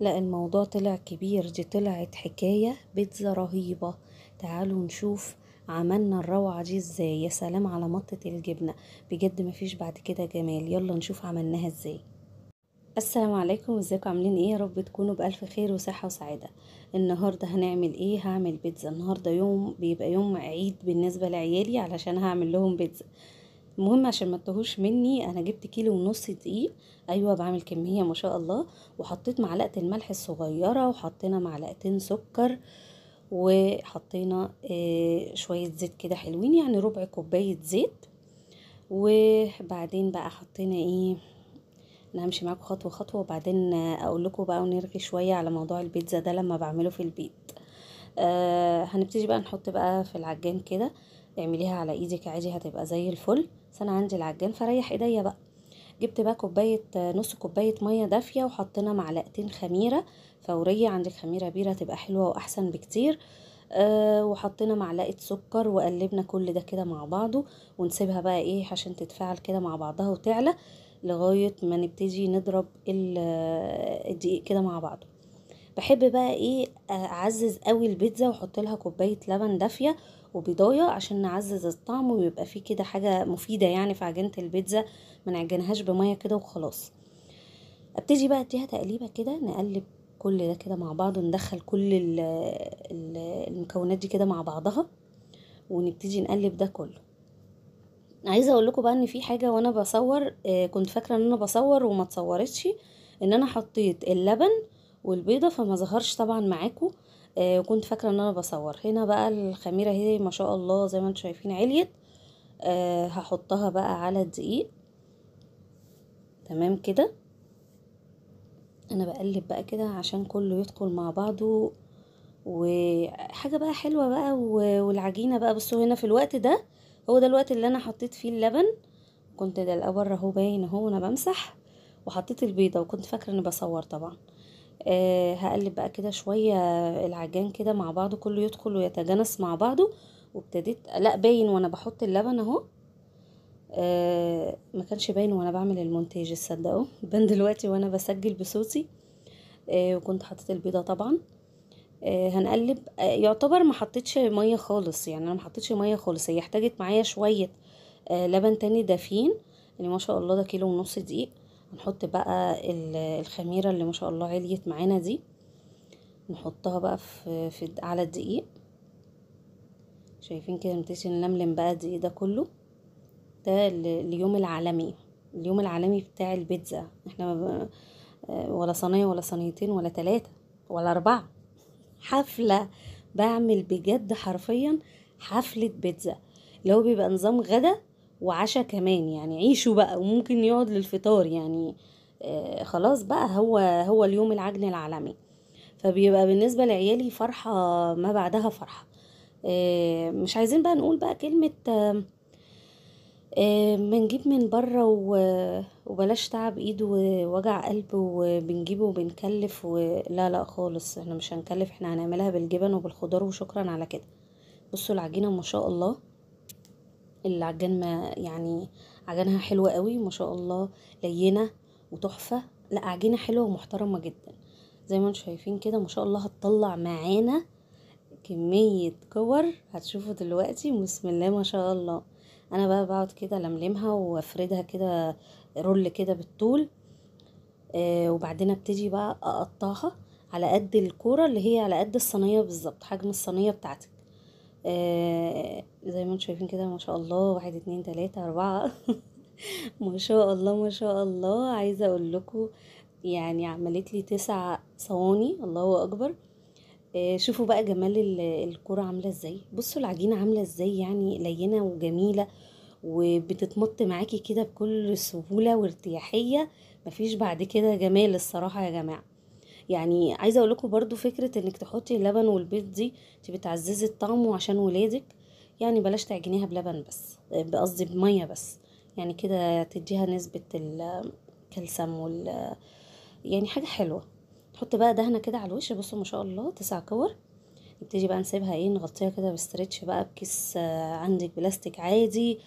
لا، الموضوع طلع كبير. دي طلعت حكاية بيتزا رهيبة. تعالوا نشوف عملنا الروعة دي ازاي. يا سلام على مطة الجبنة، بجد مفيش بعد كده جمال. يلا نشوف عملناها ازاي. السلام عليكم، ازيكم؟ عاملين ايه؟ يا رب تكونوا بألف خير وصحة وسعادة. النهاردة هنعمل ايه؟ هعمل بيتزا. النهاردة بيبقى يوم عيد بالنسبة لعيالي علشان هعمل لهم بيتزا. المهم عشان ما تتوهوش مني، انا جبت كيلو ونص دقيق. ايوه، بعمل كميه ما شاء الله. وحطيت معلقه الملح الصغيره، وحطينا معلقتين سكر، وحطينا شويه زيت كده حلوين، يعني ربع كوبايه زيت. وبعدين بقى حطينا ايه؟ انا همشي معاكم خطوه خطوه، وبعدين اقول لكم بقى ونرغي شويه على موضوع البيتزا ده لما بعمله في البيت. هنبتدي بقى نحط بقى في العجان كده. اعمليها على ايدك عادي، هتبقى زي الفل. بس انا عندي العجان فريح ايديا بقى. جبت بقى كوبايه، نص كوبايه ميه دافيه، وحطينا معلقتين خميره فوريه. عندك خميره بيره تبقى حلوه واحسن بكتير. وحطينا معلقه سكر، وقلبنا كل ده كده مع بعضه. ونسيبها بقى ايه عشان تتفاعل كده مع بعضها وتعلى لغايه ما نبتدي نضرب الدقيق كده مع بعضه. بحب بقى ايه اعزز قوي البيتزا، واحط لها كوبايه لبن دافيه وبيضايه عشان نعزز الطعم، ويبقى فيه كده حاجه مفيده يعني في عجينه البيتزا. ما نعجنهاش بميه كده وخلاص. ابتدي بقى اديها تقليبه كده، نقلب كل ده كده مع بعض، وندخل كل المكونات دي كده مع بعضها، ونبتدي نقلب ده كله. عايزه اقول لكم بقى ان في حاجه وانا بصور، كنت فاكره ان انا بصور وما اتصورتش. ان انا حطيت اللبن والبيضه فما ظهرش طبعا معاكم. وكنت فاكره ان انا بصور. هنا بقى الخميره هي ما شاء الله زي ما انتم شايفين عليت. هحطها بقى على الدقيق. تمام كده. انا بقلب بقى كده عشان كله يدخل مع بعضه. وحاجه بقى حلوه بقى والعجينه بقى. بصوا هنا في الوقت ده، هو ده الوقت اللي انا حطيت فيه اللبن. كنت ده الاول اهو باين اهو وانا بمسح. وحطيت البيضه وكنت فاكره اني بصور طبعا. هقلب بقى كده شويه العجان كده مع بعضه، كله يدخل ويتجانس مع بعضه. وابتديت لا باين وانا بحط اللبن اهو. ما كانش باين وانا بعمل المونتاج، تصدقوا بان دلوقتي وانا بسجل بصوتي. وكنت حطيت البيضه طبعا. هنقلب. يعتبر ما حطيتش ميه خالص، يعني انا ما حطيتش ميه خالص. هي احتاجت معايا شويه لبن تاني دافين. يعني ما شاء الله ده كيلو ونص دقيق. هنحط بقى الخميره اللي ما شاء الله عليت معانا دي. نحطها بقى على الدقيق. شايفين كده نبتدي نلملم بقى الدقيق ده كله. ده اليوم العالمي. اليوم العالمي بتاع البيتزا. احنا ولا صينيه ولا صينيتين ولا 3 ولا 4. حفلة. بعمل بجد حرفيا حفلة بيتزا. اللي هو بيبقى نظام غدا وعشاء كمان، يعني عيشوا بقى وممكن يقعد للفطار يعني. خلاص بقى هو اليوم العجن العالمي. فبيبقى بالنسبة لعيالي فرحة ما بعدها فرحة. مش عايزين بقى نقول بقى كلمة بنجيب من بره وبلاش تعب ايد ووجع قلب وبنجيبه وبنكلف لا لا خالص، احنا مش هنكلف. احنا هنعملها بالجبن وبالخضار وشكرا على كده. بصوا العجينة ما شاء الله. العجان ما يعني عجانها حلوة قوي ما شاء الله. لينة وتحفة. لا، عجينة حلوة ومحترمة جدا. زي ما انتم شايفين كده ما شاء الله. هتطلع معانا كمية كور هتشوفوا دلوقتي. بسم الله ما شاء الله. انا بقى بقعد كده لملمها وافردها كده رول كده بالطول. وبعدين ابتدي بقى اقطعها على قد الكورة، اللي هي على قد الصينية بالظبط، حجم الصينية بتاعتك. زي ما انتم شايفين كده ما شاء الله. 1 2 3 4 ما شاء الله ما شاء الله. عايزة اقول لكم يعني عملت لي 9 صواني. الله اكبر. شوفوا بقى جمال الكرة عاملة ازاي. بصوا العجينة عاملة ازاي، يعني لينة وجميلة. وبتتمط معاكي كده بكل سهولة وارتياحية. مفيش بعد كده جمال الصراحة يا جماعة. يعني عايزة اقول لكم برضو فكرة انك تحطي اللبن والبيض دي انت بتعززي الطعم وعشان ولادك. يعني بلاش تعجنيها بلبن بس، قصدي بمية بس. يعني كده تديها نسبة الكالسيوم يعني حاجة حلوة. تحط بقى دهنة كده على الوش. بصوا ما شاء الله 9 كور. نبتدي بقى نسيبها ايه، نغطيها كده بستريتش بقى بكيس عندك بلاستيك عادي.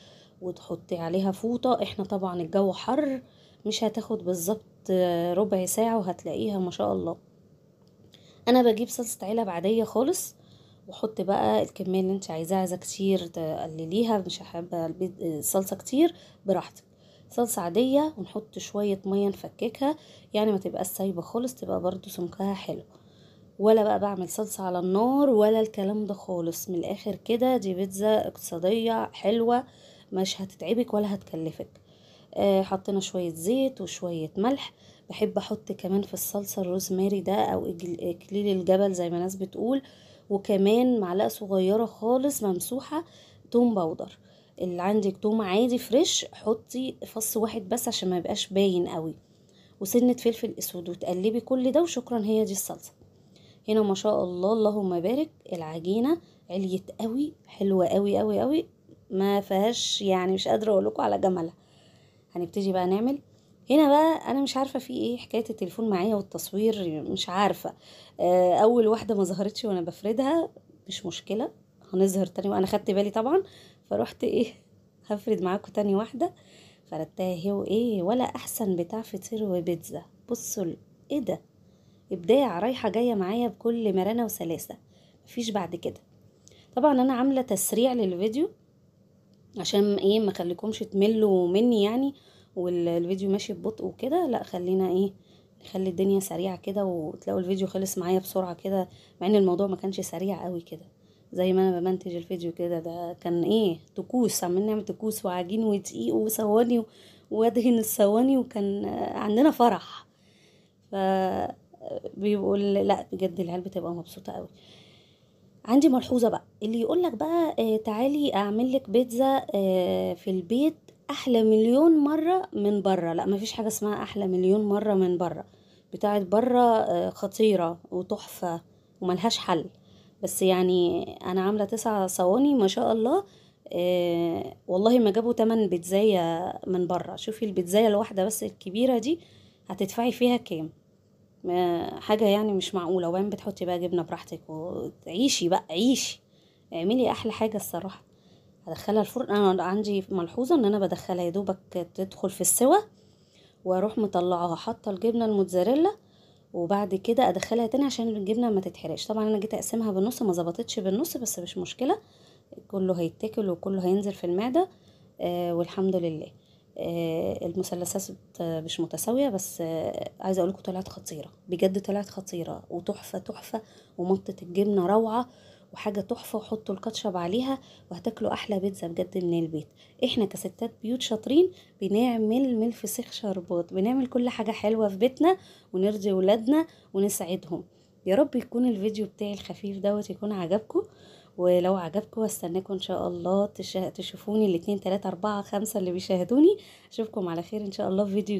وتحطي عليها فوطة. احنا طبعا الجو حر، مش هتاخد بالظبط ربع ساعة وهتلاقيها ما شاء الله. انا بجيب صلصة علب عادية خالص، وحط بقى الكمية اللي انت عايزة كتير تقلليها، مش حابة الصلصة كتير براحتك. صلصة عادية، ونحط شوية مية نفككها، يعني ما تبقى سايبة خالص، تبقى برضو سمكها حلو. ولا بقى بعمل صلصة على النار ولا الكلام ده خالص، من الاخر كده دي بيتزا اقتصادية حلوة، مش هتتعبك ولا هتكلفك. حطينا شوية زيت وشوية ملح. بحب احط كمان في الصلصة الروزماري ده او اكليل الجبل زي ما ناس بتقول، وكمان معلقة صغيرة خالص ممسوحة توم باودر. اللي عندك توم عادي فريش حطي فص واحد بس عشان ما يبقاش باين قوي، وسنة فلفل اسود، وتقلبي كل ده وشكرا، هي دي الصلصة. هنا ما شاء الله اللهم بارك، العجينة عليت قوي، حلوة قوي قوي قوي، ما فيهاش يعني، مش قادرة اقول لكم على جمالها. هنبتدي بقى نعمل. هنا بقى انا مش عارفه في ايه حكايه التليفون معايا والتصوير، مش عارفه. اول واحده ما ظهرتش وانا بفردها، مش مشكله، هنظهر تاني وانا خدت بالي طبعا، فروحت ايه هفرد معاكم تاني واحده. فردتها اهي، وايه ولا احسن بتاع فطير وبيتزا. بصوا ايه ده، ابداع رايحه جايه معايا بكل مرانه وسلاسه، مفيش بعد كده. طبعا انا عامله تسريع للفيديو عشان ايه ما خليكمش تملوا مني يعني، والفيديو ماشي ببطء وكده، لا خلينا ايه نخلي الدنيا سريعه كده، وتلاقوا الفيديو خلص معايا بسرعه كده، مع ان الموضوع ما كانش سريع قوي كده زي ما انا بمنتج الفيديو كده. ده كان ايه طقوس، عمالين نعمل طقوس وعجين ودقيق وصواني وادهن الصواني، وكان عندنا فرح. ف بيقول لا بجد العيال بتبقى مبسوطه قوي. عندي ملحوظة بقى، اللي يقولك بقى تعالي اعمل لك بيتزا في البيت احلى مليون مرة من بره، لا مفيش حاجة اسمها احلى مليون مرة من بره. بتاعت بره خطيرة وتحفة وملهاش حل. بس يعني انا عاملة 9 صواني ما شاء الله. والله ما جابوا 8 بيتزاية من بره. شوفي البيتزاية الواحدة بس الكبيرة دي هتدفعي فيها كام؟ حاجة يعني مش معقولة. وبعدين بتحطي بقى جبنة براحتك وتعيشي بقى، عيشي اعملي احلى حاجة الصراحة. هدخلها الفرن. انا عندي ملحوظة ان انا بدخلها يا دوبك تدخل في السوا، واروح مطلعاها حاطة الجبنة الموتزاريلا، وبعد كده ادخلها تاني عشان الجبنة ما تتحرقش. طبعا انا جيت اقسمها بالنص ما ظبطتش بالنص، بس مش مشكلة، كله هيتاكل وكله هينزل في المعدة. والحمد لله. المثلثات مش متساوية، بس عايزة اقولكم طلعت خطيرة بجد، طلعت خطيرة وتحفة تحفة، ومطة الجبنة روعة وحاجة تحفة، وحطوا الكاتشب عليها وهتاكلوا احلى بيتزا بجد من البيت. احنا كستات بيوت شاطرين بنعمل من الفسيخ شربات، بنعمل كل حاجة حلوة في بيتنا ونرضي ولادنا ونسعدهم. يا رب يكون الفيديو بتاعي الخفيف دوت يكون عجبكم. ولو عجبكم استناكم ان شاء الله تشوفوني 2 3 4 5 اللي بيشاهدوني. اشوفكم على خير ان شاء الله في فيديو